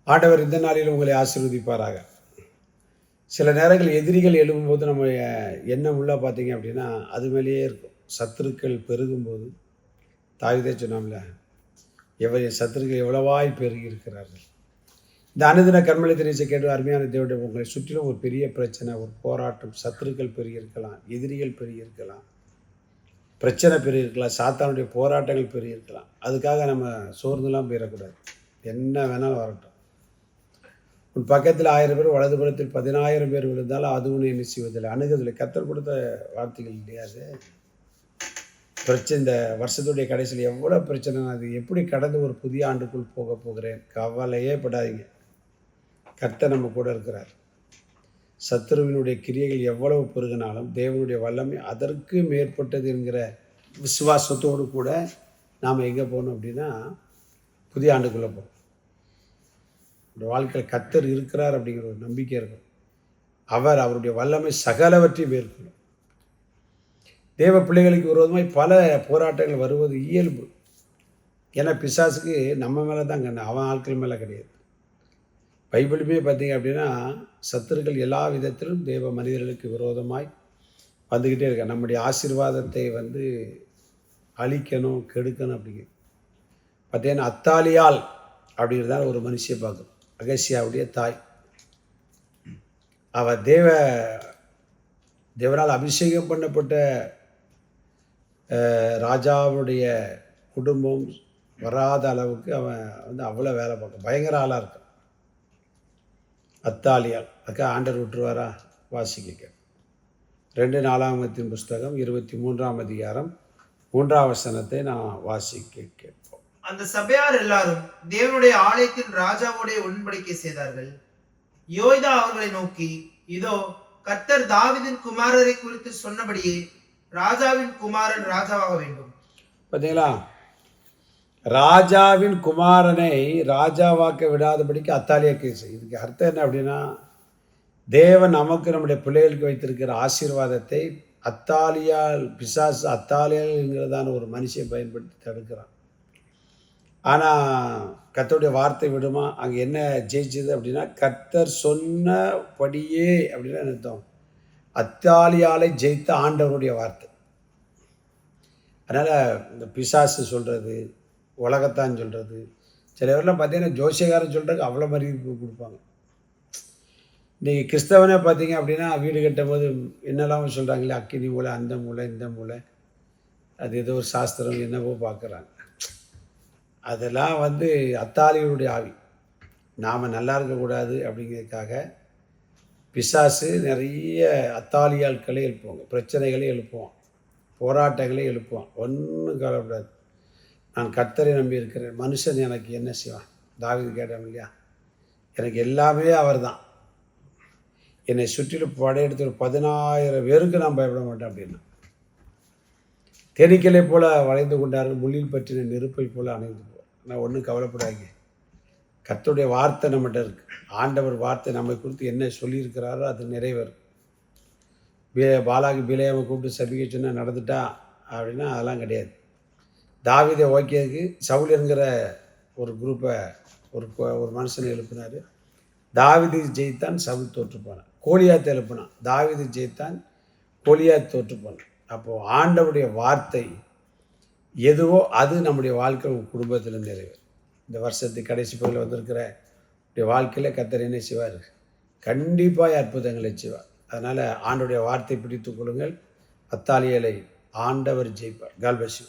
ஆண்டவர் இந்த நாளில் உங்களை ஆசீர்வதிப்பாராக. சில நேரங்கள் எதிரிகள் எழும்பும்போது நம்ம எண்ணம் உள்ள பார்த்தீங்க அப்படின்னா அது மேலேயே இருக்கும். சத்துருக்கள் பெருகும்போது தாவிதே சொன்னாம்ல, சத்துருக்கள் எவ்வளவாய் பெருகி இருக்கிறார்கள். இந்த அனுதின கர்மலை தினேசை கேட்டு அருமையான தேவனுடைய உங்களை சுற்றிலும் ஒரு பெரிய பிரச்சனை, ஒரு போராட்டம், சத்துருக்கள் பெருகி இருக்கலாம், எதிரிகள் பெருகி இருக்கலாம், பிரச்சனை பெருகி இருக்கலாம், சாத்தானுடைய போராட்டங்கள் பெருகி இருக்கலாம். அதுக்காக நம்ம சோர்ந்துலாம் போயிடக்கூடாது. என்ன வேணாலும் வரட்டும். உன் பக்கத்தில் 1000 பேர், வலதுபுறத்தில் 10,000 பேர் விழுந்தாலும் அது ஒன்று என்ன செய்வதில்லை, அணுகுதில்லை. கர்த்தர் கொடுத்த வார்த்தைகள் இல்லையா அது? பிரச்சனை இந்த வருஷத்துடைய கடைசியில் எவ்வளோ பிரச்சனை, அது எப்படி கடந்து ஒரு புதிய ஆண்டுக்குள் போக போகிறேன், கவலையே படாதீங்க. கர்த்தர் நம்ம கூட இருக்கிறார். சத்துருவினுடைய கிரியைகள் எவ்வளவு பெருகினாலும் தேவனுடைய வல்லமை அதற்கு மேற்பட்டது என்கிற விசுவாசத்தோடு கூட நாம் எங்கே போகணும் அப்படின்னா புதிய ஆண்டுக்குள்ளே போகணும். வாழ்க்கையில் கர்த்தர் இருக்கிறார் அப்படிங்கிற ஒரு நம்பிக்கை இருக்கும். அவருடைய வல்லமை சகலவற்றையும் மேற்கொள்ளும். தேவ பிள்ளைகளுக்கு விரோதமாய் பல போராட்டங்கள் வருவது இயல்பு. ஏன்னா பிசாசுக்கு நம்ம மேலே தான் கண்ணு, அவன் ஆட்கள் மேலே கிடையாது. பைபிளுமே பார்த்தீங்க அப்படின்னா சத்துருக்கள் எல்லா விதத்திலும் தேவ மனிதர்களுக்கு விரோதமாய் வந்துக்கிட்டே இருக்க. நம்முடைய ஆசீர்வாதத்தை அழிக்கணும், கெடுக்கணும் அப்படிங்கிற பார்த்தீங்கன்னா அத்தாலியால் அப்படிங்கிறதால ஒரு மனுஷியை பார்க்கணும். அகசியாவுடைய தாய், அவள் தேவனால் அபிஷேகம் பண்ணப்பட்ட ராஜாவுடைய குடும்பம் வராத அளவுக்கு அவன் அவ்வளோ வேலை பார்க்க பயங்கர ஆளாக இருக்கான். அத்தாலியால் அக்கா ஆண்டர் விட்டுருவாரா? வாசிக்க 2 நாளாகமத்தின் புஸ்தகம் 23ஆம் அதிகாரம் 3ஆம் வசனத்தை நான் வாசிக்க கேட்போம். அந்த சபையார் எல்லாரும் தேவனுடைய ஆலயத்தின் ராஜாவுடைய உடன்படிக்கை செய்தார்கள். யோய்தா அவர்களை நோக்கி, இதோ கர்த்தர் தாவீதின் குமாரரை குறித்து சொன்னபடியே ராஜாவின் குமாரன் ராஜாவாக வேண்டும். பார்த்தீங்களா? ராஜாவின் குமாரனை ராஜாவாக்க விடாதபடிக்கு அத்தாலியா கேஸ். இதுக்கு அர்த்தம் என்ன அப்படின்னா, தேவன் நமக்கு நம்முடைய பிள்ளைகளுக்கு வைத்திருக்கிற ஆசீர்வாதத்தை பிசாசு அத்தாலியால்ங்கிறதான ஒரு மனுஷியை பயன்படுத்தி தடுக்கிறான். ஆனால் கர்த்தருடைய வார்த்தை விடுமா? அங்கே என்ன ஜெயிச்சது அப்படின்னா, கர்த்தர் சொன்னபடியே அப்படின்னா அர்த்தம், அத்தாலியாலை ஜெயித்த ஆண்டவருடைய வார்த்தை. அதனால் இந்த பிசாசு சொல்கிறது, உலகத்தான் சொல்கிறது, சில பேர்லாம் பார்த்தீங்கன்னா ஜோசியக்காரன் சொல்கிறதுக்கு அவ்வளோ மரியாதை கொடுப்பாங்க. இன்றைக்கி கிறிஸ்தவனே பார்த்தீங்க அப்படின்னா வீடு கட்டும் போது என்னெல்லாம் சொல்கிறாங்களே, அக்கினி மூலை, அந்த மூலை, இந்த மூலை, அது ஏதோ ஒரு சாஸ்திரம் என்னவோ பார்க்குறாங்க. அதெல்லாம் அத்தாலியுடைய ஆவி. நாம் நல்லா இருக்கக்கூடாது அப்படிங்கிறதுக்காக பிசாசு நிறைய அத்தாலியாட்களை எழுப்புவாங்க, பிரச்சனைகளை எழுப்புவான், போராட்டங்களை எழுப்புவான். ஒன்றும் கவலைப்படாது, நான் கர்த்தரை நம்பி இருக்கிறேன். மனுஷன் எனக்கு என்ன செய்வான்? தாவீது கேட்டான் இல்லையா, எனக்கு எல்லாமே அவர் தான். என்னை சுற்றிலும் படையெடுத்து 10,000 பேருக்கு நான் பயப்பட மாட்டேன் அப்படின்னா. தேனீக்களை போல வளைந்து கொண்டார்கள், முள்ளில் பற்றின நெருப்பை போல அணைந்து போவார். நான் ஒன்றும் கவலைப்படாங்க. கர்த்தருடைய வார்த்தை நம்மகிட்ட இருக்குது. ஆண்டவர் வார்த்தை நம்மை குறித்து என்ன சொல்லியிருக்கிறாரோ அது நிறைவேறும். பாலாகி பிலேயாமை கூப்பிட்டு சபிக்க சொன்னால் நடந்துட்டா அப்படின்னா அதெல்லாம் கிடையாது. தாவீதை ஓகேக்கு சவுல் என்கிற ஒரு குரூப்பை ஒரு மனுஷனை எழுப்பினார். தாவீது ஜெயித்தான், சவுல் தோற்று போனான். கோலியாத்தை எழுப்பினான், தாவீது ஜெயித்தான், கோலியாத் தோற்று போனான். அப்போது ஆண்டவருடைய வார்த்தை எதுவோ அது நம்முடைய வாழ்க்கை குடும்பத்தில் நிறைவேறும். இந்த வருஷத்துக்கு கடைசி பகுதியில் வந்திருக்கிற வாழ்க்கையில் கர்த்தர் என்ன செய்வார்? கண்டிப்பாக அற்புதங்களை செய்வார். அதனால் ஆண்டவருடைய வார்த்தை பிடித்துக் கொள்ளுங்கள். அத்தாலியலை ஆண்டவர் ஜெயிப்பார். God bless you.